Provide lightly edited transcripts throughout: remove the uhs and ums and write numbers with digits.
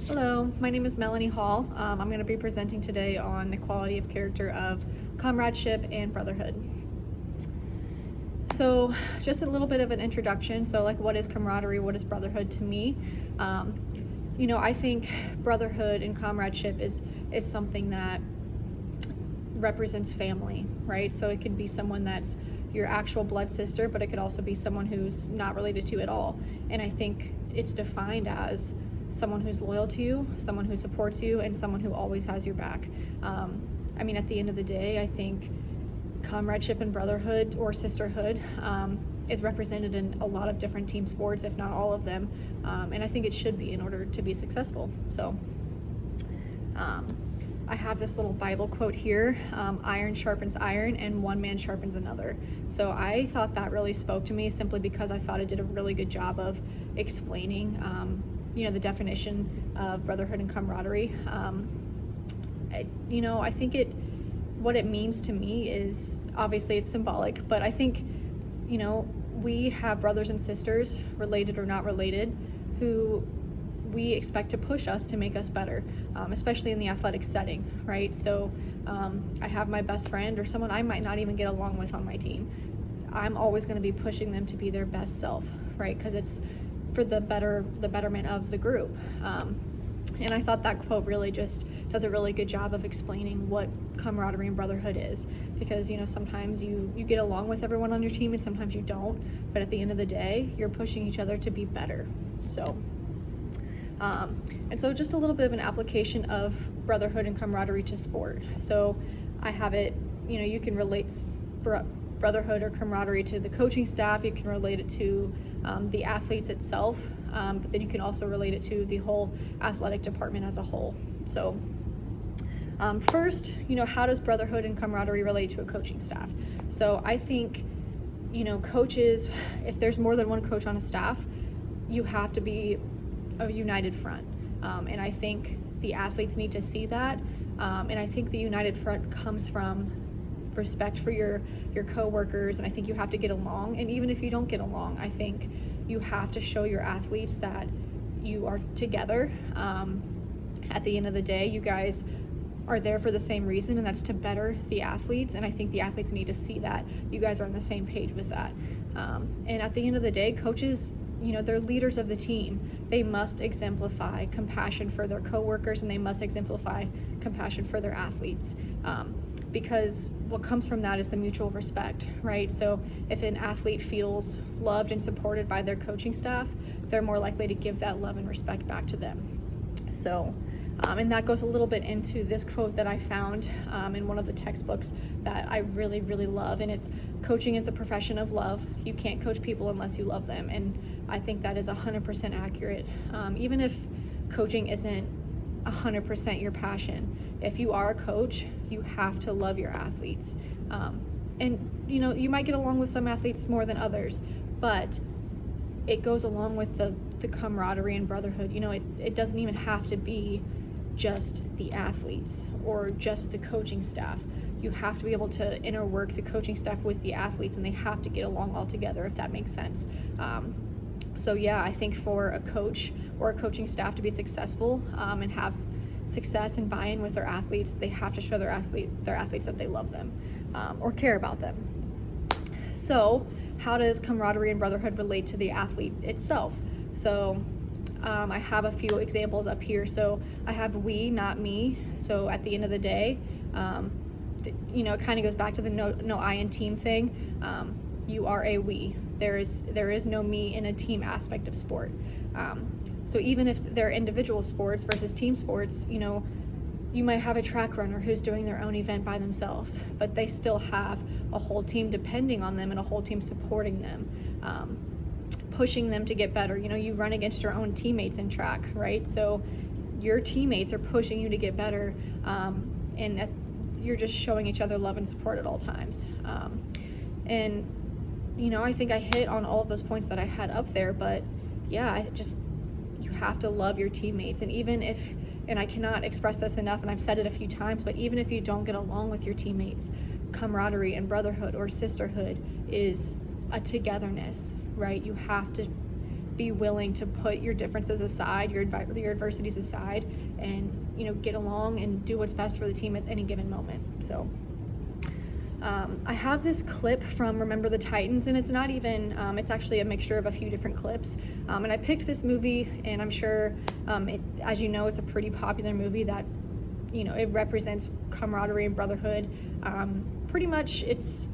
Hello, my name is Melanie Hall. I'm going to be presenting today on the quality of character of comradeship and brotherhood. So, just a little bit of an introduction. So, like, what is camaraderie? What is brotherhood to me? I think brotherhood and comradeship is something that represents family, right? So it could be someone that's your actual blood sister, but it could also be someone who's not related to you at all. And I think it's defined as someone who's loyal to you, someone who supports you, and someone who always has your back. At the end of the day, I think comradeship and brotherhood or sisterhood is represented in a lot of different team sports, if not all of them. And I think it should be in order to be successful. So I have this little Bible quote here, iron sharpens iron and one man sharpens another. So I thought that really spoke to me simply because I thought it did a really good job of explaining, the definition of brotherhood and camaraderie. I think what it means to me is, obviously it's symbolic, but I think, we have brothers and sisters, related or not related, who we expect to push us to make us better, especially in the athletic setting, right? So I have my best friend or someone I might not even get along with on my team. I'm always going to be pushing them to be their best self, right? Because it's for the betterment of the group. And I thought that quote really just does a really good job of explaining what camaraderie and brotherhood is, because sometimes you get along with everyone on your team and sometimes you don't, but at the end of the day you're pushing each other to be better. So just a little bit of an application of brotherhood and camaraderie to sport. So I have it, you can relate brotherhood or camaraderie to the coaching staff, you can relate it to the athletes itself, but then you can also relate it to the whole athletic department as a whole. So first, how does brotherhood and camaraderie relate to a coaching staff? So I think, coaches, if there's more than one coach on a staff, you have to be a united front. And I think the athletes need to see that. And I think the united front comes from respect for your coworkers, and I think you have to get along. And even if you don't get along, I think you have to show your athletes that you are together. At the end of the day, you guys are there for the same reason, and that's to better the athletes. And I think the athletes need to see that you guys are on the same page with that. And at the end of the day, coaches, they're leaders of the team. They must exemplify compassion for their coworkers, and they must exemplify compassion for their athletes. Because what comes from that is the mutual respect, right? So if an athlete feels loved and supported by their coaching staff, they're more likely to give that love and respect back to them. So, and that goes a little bit into this quote that I found in one of the textbooks that I really, really love. And it's, coaching is the profession of love. You can't coach people unless you love them. And I think that is 100% accurate. Even if coaching isn't 100% your passion, if you are a coach, you have to love your athletes. And you might get along with some athletes more than others, but it goes along with the camaraderie and brotherhood. It doesn't even have to be just the athletes or just the coaching staff. You have to be able to interwork the coaching staff with the athletes, and they have to get along all together, if that makes sense. So yeah, I think for a coach or a coaching staff to be successful and have success and buy-in with their athletes, they have to show their athletes that they love them or care about them. So how does camaraderie and brotherhood relate to the athlete itself? So I have a few examples up here. So I have we, not me. So at the end of the day, it kind of goes back to the no I in team thing. You are a we. There is no me in a team aspect of sport. So even if they're individual sports versus team sports, you might have a track runner who's doing their own event by themselves, but they still have a whole team depending on them and a whole team supporting them, pushing them to get better. You run against your own teammates in track, right? So your teammates are pushing you to get better, and you're just showing each other love and support at all times. I think I hit on all of those points that I had up there, but yeah, you have to love your teammates. And even if, and I cannot express this enough, and I've said it a few times, but even if you don't get along with your teammates, camaraderie and brotherhood or sisterhood is a togetherness, right? You have to be willing to put your differences aside, your adversities aside, and get along and do what's best for the team at any given moment. So I have this clip from Remember the Titans, and it's not even, it's actually a mixture of a few different clips. And I picked this movie, and I'm sure, as you know, it's a pretty popular movie that, it represents camaraderie and brotherhood. Pretty much it's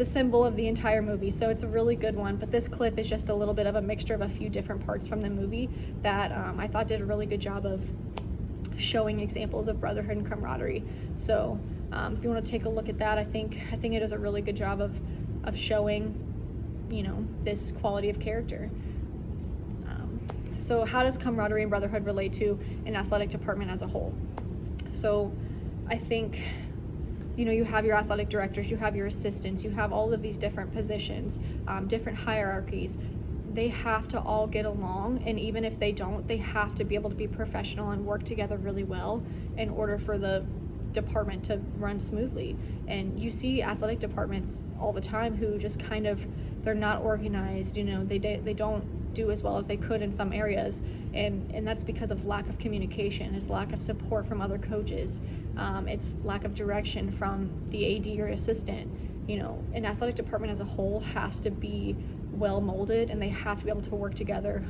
a symbol of the entire movie, so it's a really good one. But this clip is just a little bit of a mixture of a few different parts from the movie that I thought did a really good job of showing examples of brotherhood and camaraderie. So if you want to take a look at that, I think it does a really good job of showing, this quality of character. So how does camaraderie and brotherhood relate to an athletic department as a whole? So I think, you have your athletic directors, you have your assistants, you have all of these different positions, different hierarchies. They have to all get along, and even if they don't, they have to be able to be professional and work together really well in order for the department to run smoothly. And you see athletic departments all the time who just they're not organized, they don't do as well as they could in some areas, and that's because of lack of communication. It's lack of support from other coaches. It's lack of direction from the AD or assistant. An athletic department as a whole has to be well molded, and they have to be able to work together.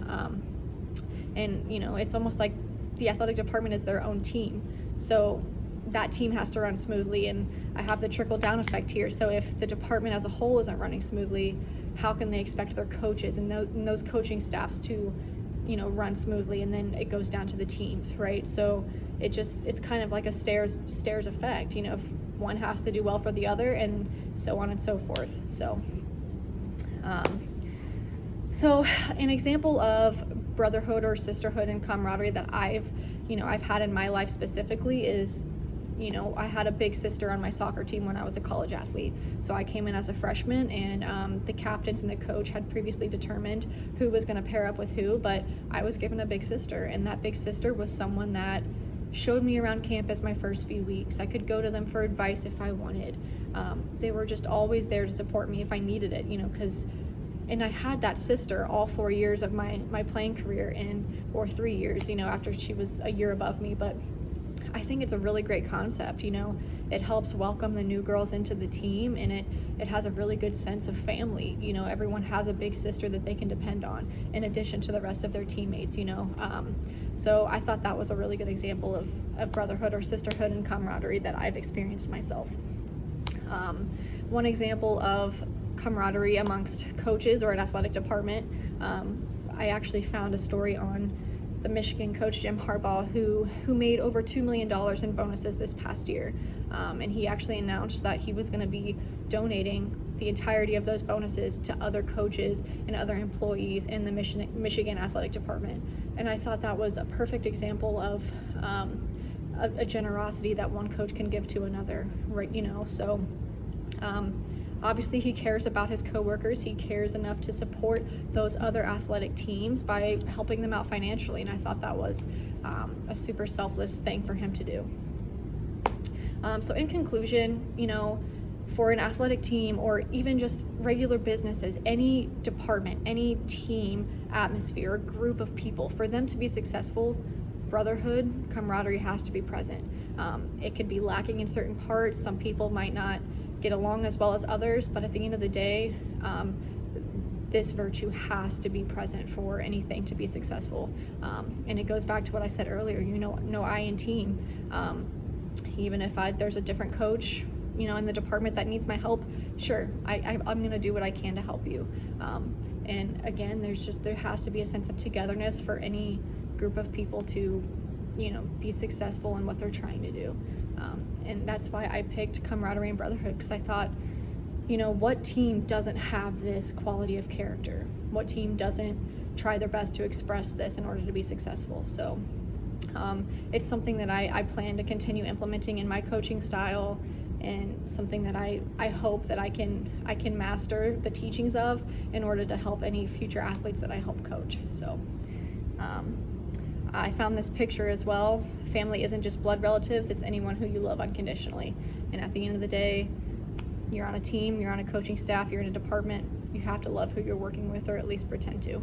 And it's almost like the athletic department is their own team, so that team has to run smoothly. And I have the trickle down effect here. So if the department as a whole isn't running smoothly, how can they expect their coaches and those coaching staffs to run smoothly? And then it goes down to the teams, right? So it's kind of like a stairs effect. If one has to do well for the other, and so on and so forth. So so an example of brotherhood or sisterhood and camaraderie that I've had in my life specifically is, I had a big sister on my soccer team when I was a college athlete. So I came in as a freshman, and the captains and the coach had previously determined who was going to pair up with who, but I was given a big sister, and that big sister was someone that showed me around campus my first few weeks. I could go to them for advice if I wanted. They were just always there to support me if I needed it, and I had that sister all 4 years of my playing career, or 3 years, after she was a year above me. But I think it's a really great concept. It helps welcome the new girls into the team, and it has a really good sense of family. Everyone has a big sister that they can depend on in addition to the rest of their teammates. So I thought that was a really good example of brotherhood or sisterhood and camaraderie that I've experienced myself. One example of camaraderie amongst coaches or an athletic department, I actually found a story on the Michigan coach Jim Harbaugh, who made over $2 million in bonuses this past year, and he actually announced that he was going to be donating the entirety of those bonuses to other coaches and other employees in the Michigan athletic department. And I thought that was a perfect example of a generosity that one coach can give to another, right? So obviously he cares about his coworkers. He cares enough to support those other athletic teams by helping them out financially, and I thought that was a super selfless thing for him to do. So in conclusion, for an athletic team or even just regular businesses, any department, any team, atmosphere, group of people, for them to be successful, brotherhood, camaraderie has to be present. It could be lacking in certain parts. Some people might not get along as well as others, but at the end of the day, this virtue has to be present for anything to be successful. And it goes back to what I said earlier, no I in team. Even if there's a different coach, in the department that needs my help, sure, I'm going to do what I can to help you. And again, there has to be a sense of togetherness for any group of people to, be successful in what they're trying to do. And that's why I picked camaraderie and brotherhood, because I thought, what team doesn't have this quality of character? What team doesn't try their best to express this in order to be successful? So it's something that I plan to continue implementing in my coaching style, and something that I hope that I can master the teachings of in order to help any future athletes that I help coach. So I found this picture as well. Family isn't just blood relatives, it's anyone who you love unconditionally. And at the end of the day, you're on a team, you're on a coaching staff, you're in a department, you have to love who you're working with, or at least pretend to.